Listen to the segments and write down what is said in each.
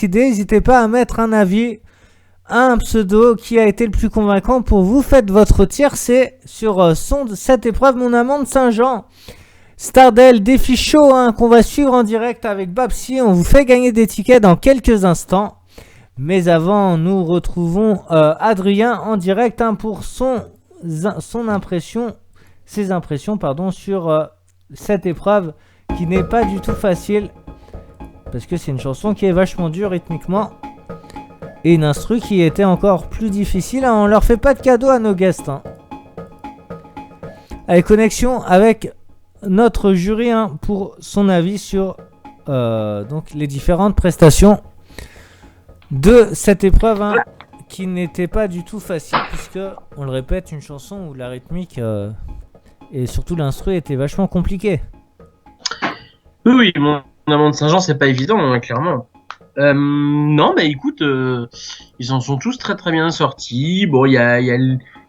n'hésitez pas à mettre un avis, un pseudo qui a été le plus convaincant pour vous. Faites votre tiercé sur cette épreuve Mon Amant de Saint-Jean. Stardale, défi chaud qu'on va suivre en direct avec Babsi. On vous fait gagner des tickets dans quelques instants. Mais avant, nous retrouvons Adrien en direct pour ses impressions sur cette épreuve qui n'est pas du tout facile. Parce que c'est une chanson qui est vachement dure rythmiquement. Et une instru qui était encore plus difficile. On leur fait pas de cadeau à nos guests. Allez, connexion avec notre jury pour son avis sur donc les différentes prestations de cette épreuve qui n'était pas du tout facile, puisque, on le répète, une chanson où la rythmique et surtout l'instru était vachement compliqué. Oui, Mon Amant de Saint-Jean, c'est pas évident, clairement. Non, mais écoute, ils en sont tous très très bien sortis. Bon, il y a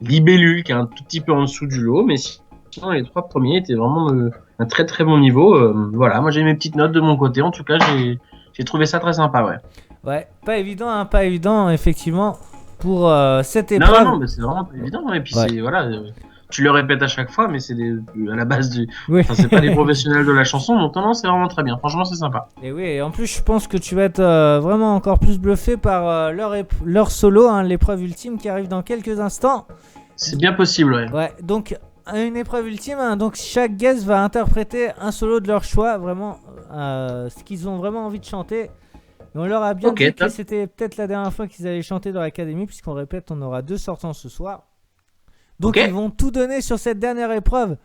Libellule qui est un tout petit peu en dessous du lot, mais sinon les trois premiers étaient vraiment un très très bon niveau. Voilà, moi j'ai mes petites notes de mon côté. En tout cas, j'ai trouvé ça très sympa, ouais. Ouais, pas évident, effectivement, pour cette épreuve. Non, mais c'est vraiment pas évident. Et puis c'est, voilà, tu le répètes à chaque fois, mais c'est à la base du. Oui. Enfin, c'est pas des professionnels de la chanson, donc non, c'est vraiment très bien. Franchement, c'est sympa. Et oui, et en plus, je pense que tu vas être vraiment encore plus bluffé par leur solo, l'épreuve ultime qui arrive dans quelques instants. C'est bien possible, ouais. Ouais, donc une épreuve ultime, donc chaque guest va interpréter un solo de leur choix, vraiment ce qu'ils ont vraiment envie de chanter. Et on leur a bien dit que c'était peut-être la dernière fois qu'ils allaient chanter dans l'académie, puisqu'on répète, on aura 2 sortants ce soir. Donc ils vont tout donner sur cette dernière épreuve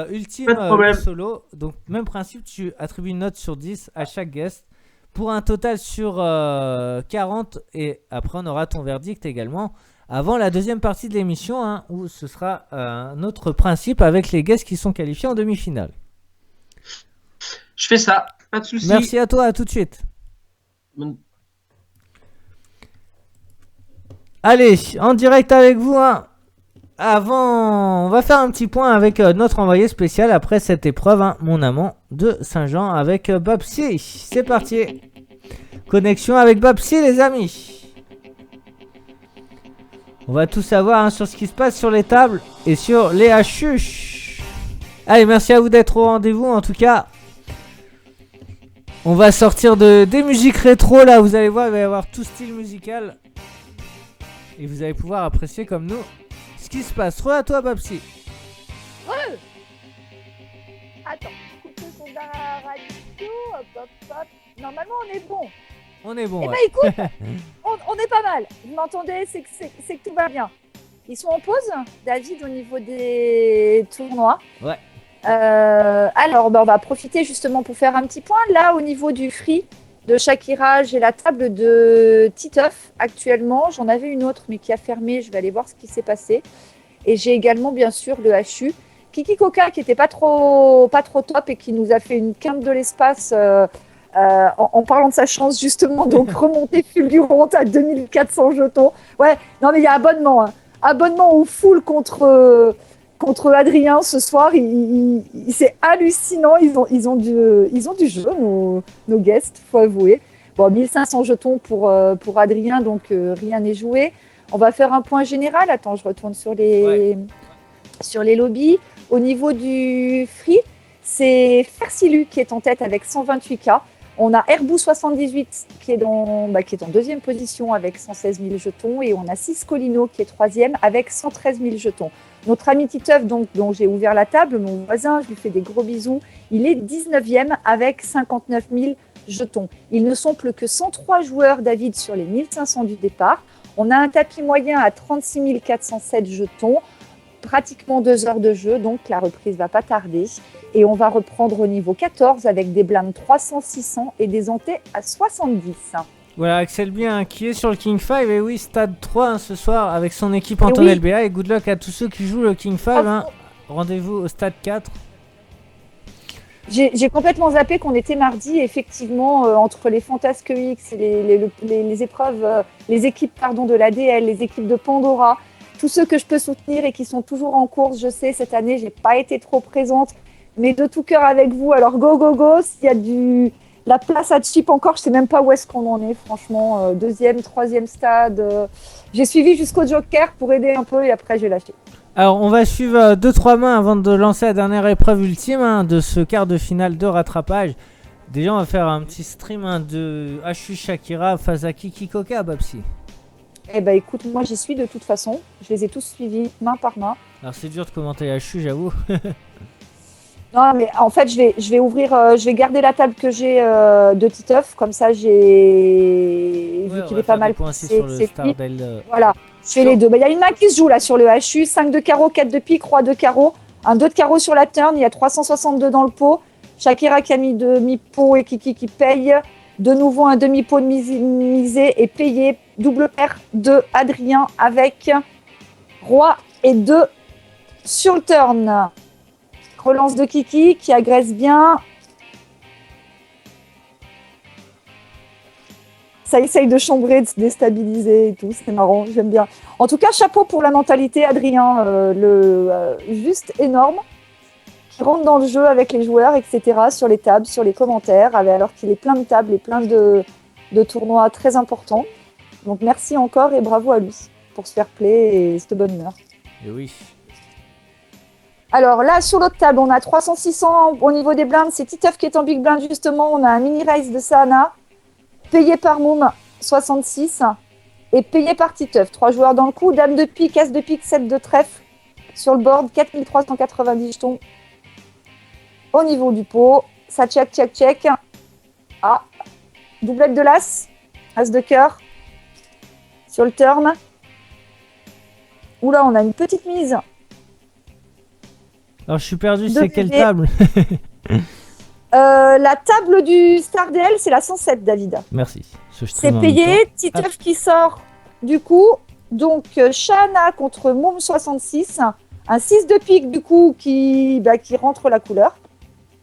ultime solo. Donc même principe, tu attribues une note sur 10 à chaque guest pour un total sur 40. Et après on aura ton verdict également avant la deuxième partie de l'émission, où ce sera un autre principe avec les guests qui sont qualifiés en demi-finale. Je fais ça, pas de soucis. Merci à toi, à tout de suite. Allez, en direct avec vous. Avant, on va faire un petit point avec notre envoyé spécial après cette épreuve, Mon Amant de Saint-Jean avec Babsi. C'est parti. Connexion avec Babsi, les amis. On va tout savoir sur ce qui se passe sur les tables et sur les HU. Allez, merci à vous d'être au rendez-vous en tout cas. On va sortir des musiques rétro là, vous allez voir, il va y avoir tout style musical. Et vous allez pouvoir apprécier comme nous ce qui se passe. Re à toi, Babsi. Attends, coupe le son de la radio, hop. Normalement, on est bon. On est bon. Eh ben écoute, on est pas mal. Vous m'entendez, c'est que tout va bien. Ils sont en pause, David, au niveau des tournois. Ouais. Alors, on va profiter justement pour faire un petit point. Là, au niveau du free de Shakira, j'ai la table de Titeuf actuellement. J'en avais une autre, mais qui a fermé. Je vais aller voir ce qui s'est passé. Et j'ai également, bien sûr, le HU. Kiki Coca, qui n'était pas trop top et qui nous a fait une quinte de l'espace en parlant de sa chance, justement. Donc, remontée fulgurante à 2400 jetons. Ouais, non, mais il y a abonnement. Abonnement au full contre Adrien ce soir. C'est hallucinant. Ils ont du jeu, nos guests, faut avouer. Bon, 1500 jetons pour Adrien, donc rien n'est joué. On va faire un point général. Attends, je retourne sur les lobbies. Au niveau du free, c'est Fersilu qui est en tête avec 128K. On a Herbou 78 qui est en deuxième position avec 116 000 jetons. Et on a Siscolino qui est troisième avec 113 000 jetons. Notre ami Titeuf, dont j'ai ouvert la table, mon voisin, je lui fais des gros bisous. Il est 19e avec 59 000 jetons. Ils ne sont plus que 103 joueurs, David, sur les 1500 du départ. On a un tapis moyen à 36 407 jetons. Pratiquement 2 heures de jeu, donc la reprise va pas tarder. Et on va reprendre au niveau 14 avec des blindes 300-600 et des antés à 70. Voilà, Axel Bien qui est sur le King 5. Et oui, Stade 3 ce soir avec son équipe Anton LBA. Et good luck à tous ceux qui jouent le King 5. Rendez-vous au Stade 4. J'ai complètement zappé qu'on était mardi. Effectivement, entre les Fantasque X et les épreuves, les équipes de l'ADL, les équipes de Pandora, tous ceux que je peux soutenir et qui sont toujours en course, je sais, cette année, j'ai pas été trop présente, mais de tout cœur avec vous. Alors, go, s'il y la place à chip encore, je sais même pas où est-ce qu'on en est, franchement. Deuxième, troisième stade. J'ai suivi jusqu'au Joker pour aider un peu et après j'ai lâché. Alors, on va suivre 2-3 mains avant de lancer la dernière épreuve ultime de ce quart de finale de rattrapage. Déjà, on va faire un petit stream de Ashu Shakira face à Kiki Koka, Babsi. Eh ben écoute, moi j'y suis de toute façon. Je les ai tous suivis main par main. Alors, c'est dur de commenter Ashu, j'avoue. Non, mais en fait, je vais ouvrir, je vais garder la table que j'ai de Titeuf. Comme ça, vu qu'il est pas mal placé. Sur le Stardale. Voilà, je fais les deux. Il y a une main qui se joue là sur le HU. 5 de carreau, 4 de pique, roi de carreau. Un 2 de carreau sur la turn. Il y a 362 dans le pot. Shakira qui a mis demi-pot et Kiki qui paye. De nouveau, un demi-pot de misé et payé. Double paire de Adrien avec roi et 2 sur le turn. Relance de Kiki qui agresse bien. Ça essaye de chambrer, de se déstabiliser et tout. C'est marrant, j'aime bien. En tout cas, chapeau pour la mentalité, Adrien. Juste énorme. Qui rentre dans le jeu avec les joueurs, etc. Sur les tables, sur les commentaires. Alors qu'il est plein de tables et plein de tournois très importants. Donc merci encore et bravo à lui pour ce fair play et cette bonne humeur. Et oui. Alors là, sur l'autre table, on a 300-600 au niveau des blindes. C'est Titeuf qui est en big blind, justement. On a un mini race de Sahana, payé par Moum, 66, et payé par Titeuf. 3 joueurs dans le coup. Dame de pique, As de pique, 7 de trèfle. Sur le board, 4390 jetons. Au niveau du pot, ça check. Ah, doublette de l'As, As de cœur. Sur le turn. Oula, on a une petite mise. Alors, je suis perdu, c'est quelle table? La table du Stardale, c'est la 107, David. Merci. C'est payé. Titeuf qui sort du coup. Donc, Shana contre Moum 66. Un 6 de pique, du coup, qui rentre la couleur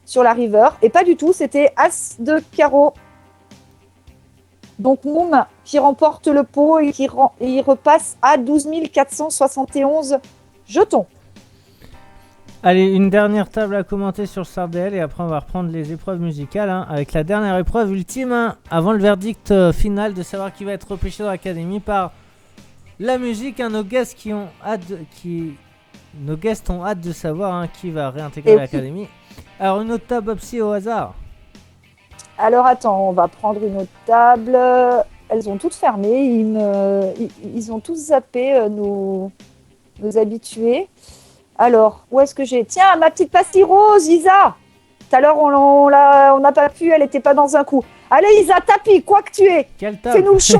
sur la river. Et pas du tout, c'était As de carreau. Donc, Moum qui remporte le pot et il repasse à 12 471 jetons. Allez, une dernière table à commenter sur le Stardale et après on va reprendre les épreuves musicales avec la dernière épreuve ultime avant le verdict final de savoir qui va être repêché dans l'académie par la musique. Nos guests nos guests ont hâte de savoir qui va réintégrer l'académie. Alors une autre table Babsi au hasard. Alors attends, on va prendre une autre table. Elles ont toutes fermé. Ils ont tous zappé nos habitués. Alors, où est-ce que j'ai? Tiens, ma petite pastille rose, Isa. Tout à l'heure, on n'a pas pu, elle n'était pas dans un coup. Allez, Isa, tapis, quoi que tu es. Fais-nous le show.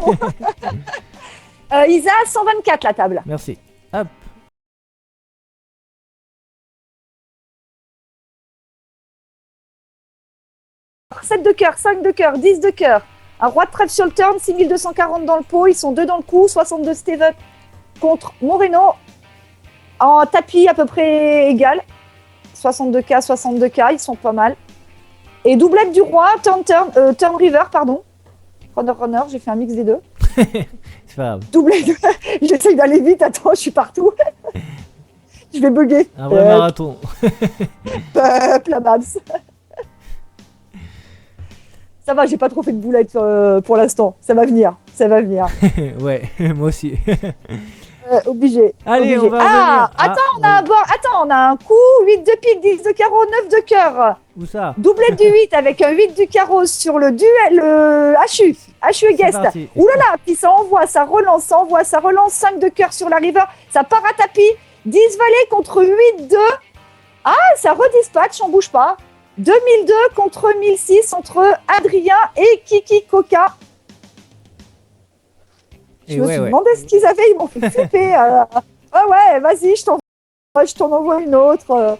Isa, 124 la table. Merci. Hop. « 7 de cœur, 5 de cœur, 10 de cœur. Un roi de trèfle sur le turn, 6240 dans le pot. Ils sont 2 dans le coup, 62 Steven contre Moreno. En tapis à peu près égal. 62K, ils sont pas mal. Et doublette du roi, turn river, pardon. Runner, j'ai fait un mix des deux. C'est pas grave. Doublette, j'essaye d'aller vite, attends, je suis partout. Je vais bugger. Un vrai marathon. La Babs. Ça va, j'ai pas trop fait de boulettes pour l'instant. Ça va venir. Ouais, moi aussi. Obligé. Allez, obligé. on va on a un coup, 8 de pique, 10 de carreau, 9 de cœur. Où ça? Doublette du 8 avec un 8 du carreau sur le duel, le HU et guest. Oulala, puis ça envoie, ça relance, 5 de cœur sur la river, ça part à tapis, 10 valets contre 8 de... Ah, ça redispatch, on bouge pas. 2002 contre 1006 entre Adrien et Kiki Koka. Je me suis demandé ce qu'ils avaient, ils m'ont fait flipper. Ouais, vas-y, je t'en envoie une autre.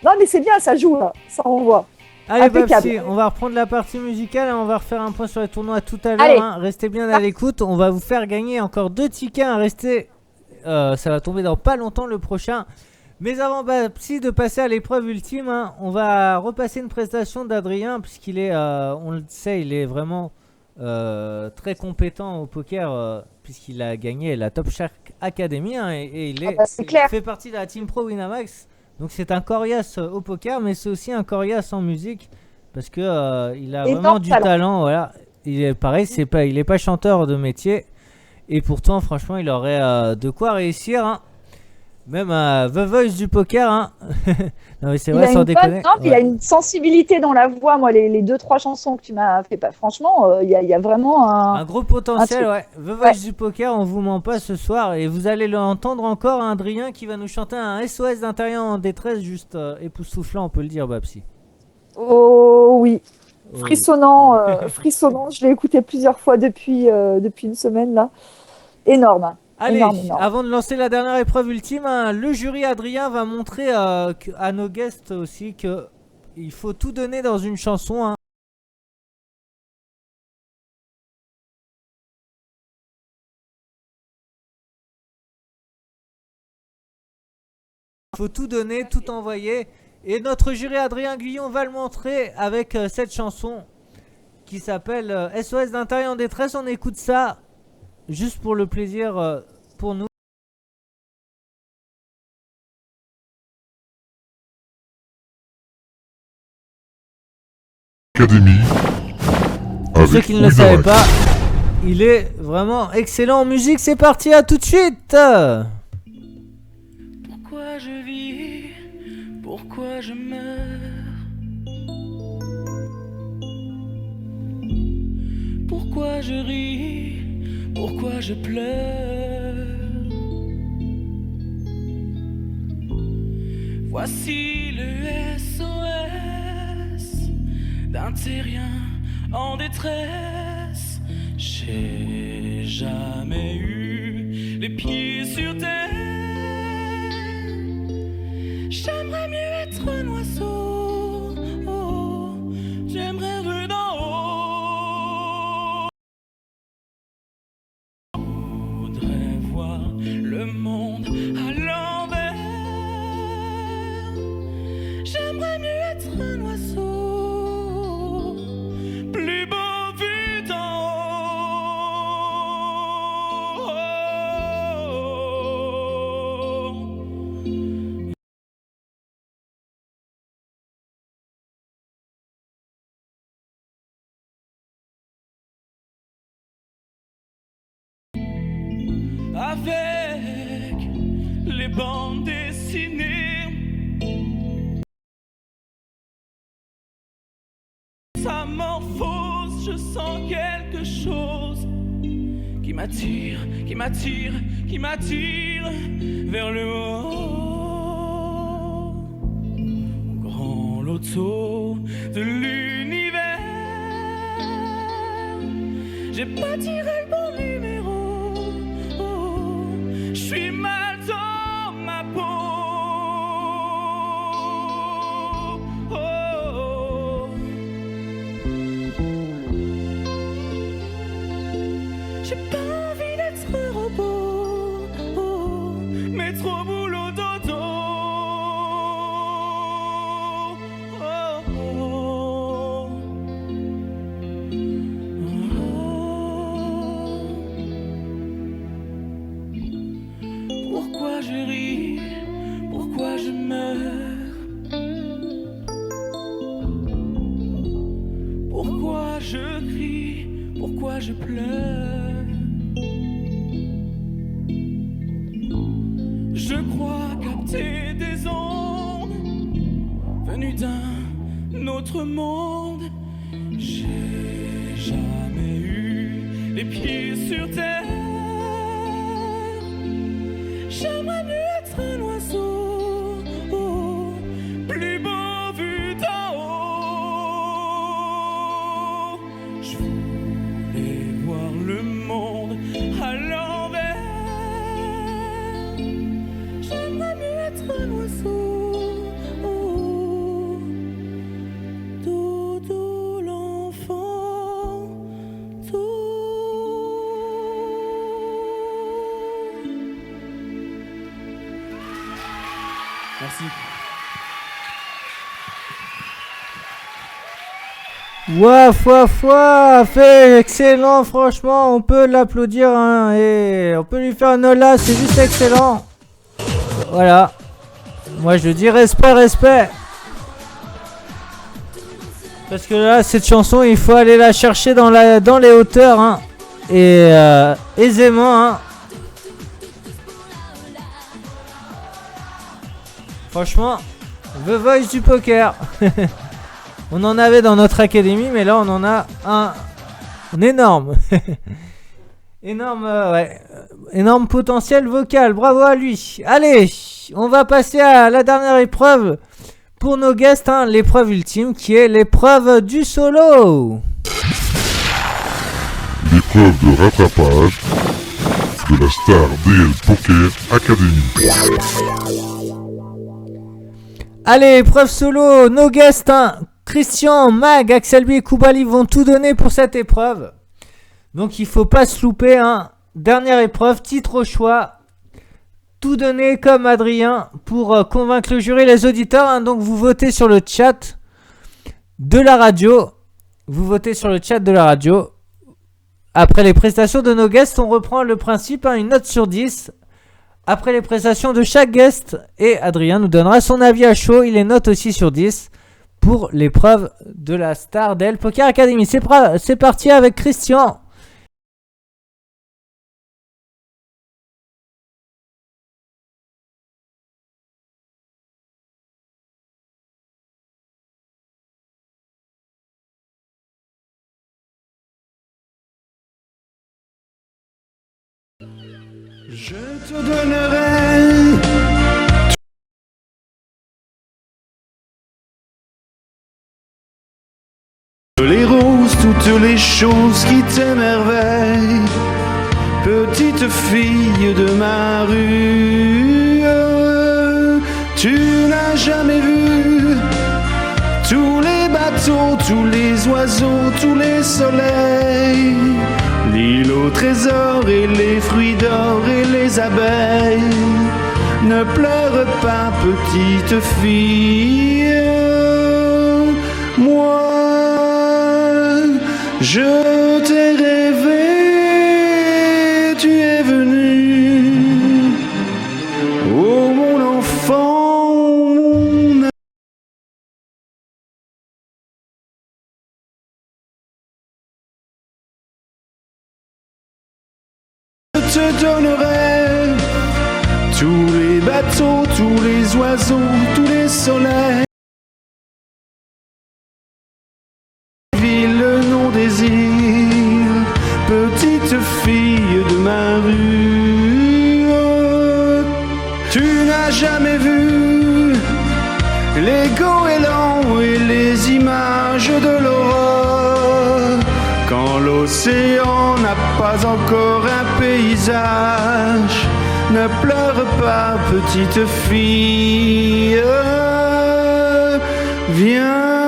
Non, mais c'est bien, ça joue, là. Ça envoie. Allez, Babsi, on va reprendre la partie musicale et on va refaire un point sur les tournois tout à l'heure. Restez bien à l'écoute. On va vous faire gagner encore 2 tickets. Restez. Ça va tomber dans pas longtemps le prochain. Mais avant Babsi de passer à l'épreuve ultime, on va repasser une prestation d'Adrien puisqu'il est, on le sait, il est vraiment très compétent au poker puisqu'il a gagné la Top Shark Academy et il fait partie de la Team Pro Winamax. Donc c'est un coriace au poker mais c'est aussi un coriace en musique. parce que il a vraiment du talent. Voilà. Il est pareil, il est pas chanteur de métier. Et pourtant, franchement, il aurait de quoi réussir. Hein. Même The Voice du poker. Hein. Non, mais c'est vrai, sans déconner. Non, il a une sensibilité dans la voix. Moi, les 2-3 chansons que tu m'as fait, franchement, il y a vraiment un gros potentiel. Ouais. The Voice du poker, on vous ment pas ce soir. Et vous allez l'entendre encore, Adrien qui va nous chanter un SOS d'intérieur en détresse, juste époustouflant, on peut le dire, Babsi. Oh oui. Frissonnant, frissonnant. Je l'ai écouté plusieurs fois depuis une semaine là. Énorme. Allez, énorme. Avant de lancer la dernière épreuve ultime, le jury Adrien va montrer à nos guests aussi que il faut tout donner dans une chanson. Hein. Il faut tout donner, tout envoyer. Et notre jury Adrien Guyon va le montrer avec cette chanson qui s'appelle SOS d'intérieur en détresse. On écoute ça juste pour le plaisir pour nous. Académie. Pour ceux qui ne le savaient pas, il est vraiment excellent en musique. C'est parti, à tout de suite. Pourquoi je vis? Pourquoi je meurs? Pourquoi je ris? Pourquoi je pleure? Voici le SOS d'un terrien en détresse. J'ai jamais eu les pieds sur terre. J'aimerais mieux être un oiseau. Oh, j'aimerais rue d'en haut. Je voudrais voir le monde à l'envers. J'aimerais mieux être un oiseau, plus beau vu d'en haut. Avec les bandes dessinées, sa morphose, je sens quelque chose qui m'attire, qui m'attire, qui m'attire vers le haut. Au grand loto de l'univers, j'ai pas tiré le bon numéro. Je suis mal dans ma peau. Oh. J'ai pas envie d'être un robot, oh, mais trop boulot dodo. Oh. Pourquoi je ris? Pourquoi je meurs? Pourquoi je crie? Pourquoi je pleure? Je crois capter des ondes venues d'un autre monde. J'ai jamais eu les pieds sur terre. J'aimerais mieux être un oiseau, oh, plus beau vu d'en haut. Je voulais voir le monde à l'envers. J'aimerais mieux être un oiseau, oh, dodo l'enfant, Merci. Waf, fait excellent, franchement, on peut l'applaudir hein, et on peut lui faire un hola, c'est juste excellent. Voilà, moi je dis respect. Parce que là, cette chanson, il faut aller la chercher dans les hauteurs, hein, et aisément, hein. Franchement, The Voice du poker. On en avait dans notre académie, mais là, on en a un énorme. Énorme potentiel vocal. Bravo à lui. Allez, on va passer à la dernière épreuve pour nos guests, hein, l'épreuve ultime qui est l'épreuve du solo. L'épreuve de rattrapage de la Star DL Poker Academy. Allez, épreuve solo. Nos guests, hein, Christian, Mag, Axelby et Koubali vont tout donner pour cette épreuve. Donc il faut pas se louper, hein. Dernière épreuve, titre au choix. Tout donner comme Adrien pour convaincre le jury et les auditeurs, hein. Donc vous votez sur le chat de la radio. Après les prestations de nos guests, on reprend le principe, hein, une note sur 10. Après les prestations de chaque guest, et Adrien nous donnera son avis à chaud. Il les note aussi sur 10 pour l'épreuve de la Star DL Poker Academy. C'est parti avec Christian. Je te donnerai toutes les roses, toutes les choses qui t'émerveillent. Petite fille de ma rue, tu n'as jamais vu tous les bateaux, tous les oiseaux, tous les soleils. L'île au trésor et les fruits d'or et les abeilles. Ne pleure pas, petite fille. Moi, je t'ai rêvé, tu es venu. Oh mon enfant, mon je te donnerai tous les bateaux, tous les oiseaux, tous les soleils. Ville, le nom des îles, petite fille de ma rue. Tu n'as jamais vu les goélands et les images de l'aurore. Quand l'océan n'a pas encore un paysage, ne pleure pas, petite fille. Viens,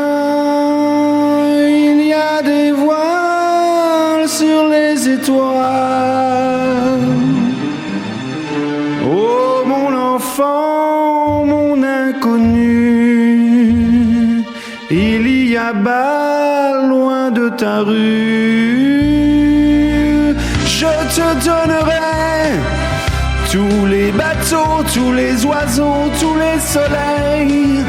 il y a des voiles sur les étoiles. Oh mon enfant, mon inconnu, il y a bas loin de ta rue. Je te donnerai tous les bateaux, tous les oiseaux, tous les soleils,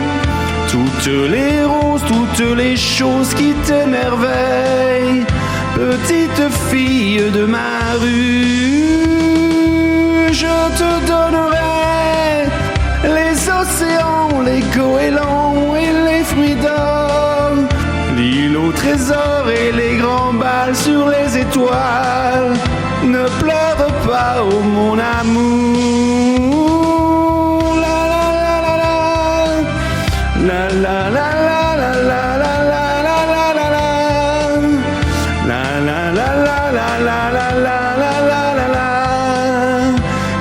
toutes les roses, toutes les choses qui t'émerveillent. Petite fille de ma rue, je te donnerai les océans, les goélands et les fruits d'or, l'île au trésor et les grands bals sur les étoiles. Ne pleure pas, oh mon amour. La la la la la la la la la la la la la la la la la la la la.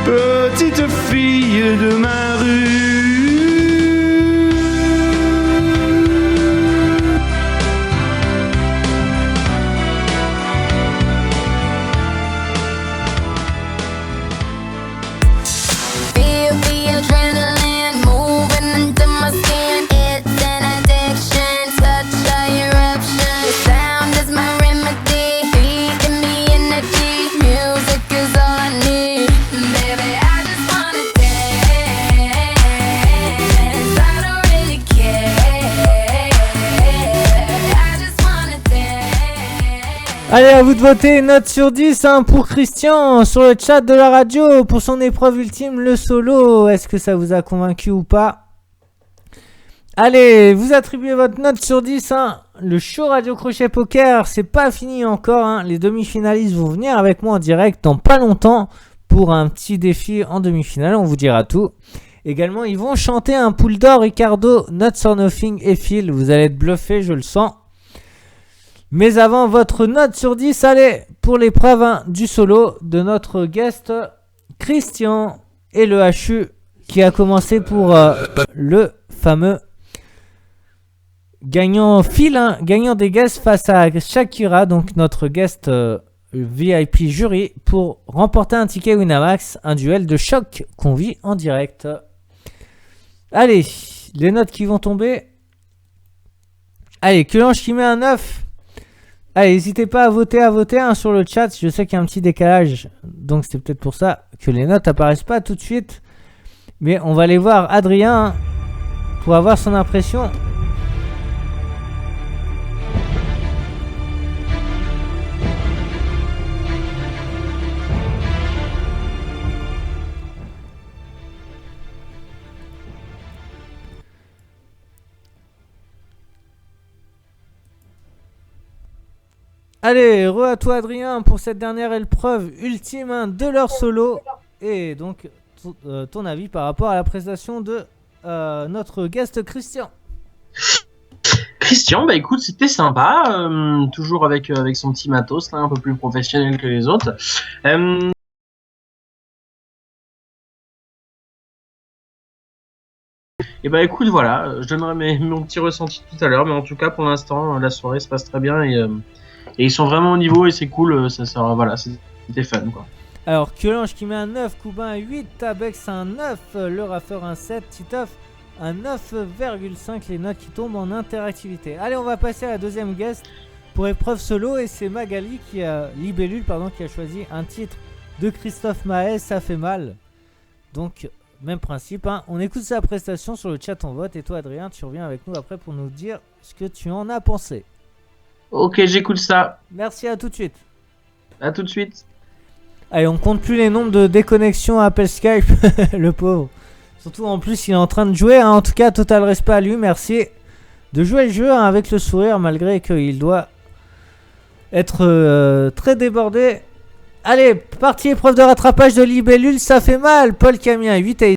Petite fille de ma rue. Allez, à vous de voter. Note sur 10 hein, pour Christian sur le chat de la radio pour son épreuve ultime, le solo. Est-ce que ça vous a convaincu ou pas? Allez, vous attribuez votre note sur 10. Hein. Le show Radio Crochet Poker, c'est pas fini encore. Hein. Les demi-finalistes vont venir avec moi en direct dans pas longtemps pour un petit défi en demi-finale. On vous dira tout. Également, ils vont chanter un pool d'or, Ricardo, Notes or Nothing et Phil. Vous allez être bluffé, je le sens. Mais avant, votre note sur 10, allez, pour l'épreuve hein, du solo de notre guest Christian et le HU qui a commencé pour le fameux gagnant Phil, hein, gagnant des guests face à Shakira, donc notre guest VIP jury, pour remporter un ticket Winamax, un duel de choc qu'on vit en direct. Allez, les notes qui vont tomber. Allez, Quelange qui met un 9. Allez, n'hésitez pas à voter hein, sur le chat. Je sais qu'il y a un petit décalage, donc c'est peut-être pour ça que les notes apparaissent pas tout de suite. Mais on va aller voir Adrien hein, pour avoir son impression. Allez, à toi Adrien pour cette dernière épreuve ultime hein, de leur solo. Et donc, ton avis par rapport à la prestation de notre guest Christian. Christian, bah écoute, c'était sympa. Toujours avec son petit matos, là, un peu plus professionnel que les autres. Et bah écoute, voilà, je donnerai mon petit ressenti tout à l'heure. Mais en tout cas, pour l'instant, la soirée se passe très bien. Et ils sont vraiment au niveau et c'est cool, voilà, c'était fun quoi. Alors Quelange qui met un 9, Coubin un 8, Tabex un 9, le Raffeur un 7, Titeuf un 9,5, les notes qui tombent en interactivité. Allez, on va passer à la deuxième guest pour épreuve solo et c'est Magali Libellule qui a choisi un titre de Christophe Maé, Ça fait mal. Donc même principe, hein. On écoute sa prestation sur le chat, on vote et toi Adrien tu reviens avec nous après pour nous dire ce que tu en as pensé. Ok, j'écoute ça. Merci, à tout de suite. À tout de suite. Allez, on compte plus les nombres de déconnexions à Apple Skype, le pauvre. Surtout en plus, il est en train de jouer. Hein. En tout cas, total respect à lui. Merci de jouer le jeu hein, avec le sourire, malgré qu'il doit être très débordé. Allez, partie épreuve de rattrapage de Libellule, ça fait mal. Paul qui a mis un 8 et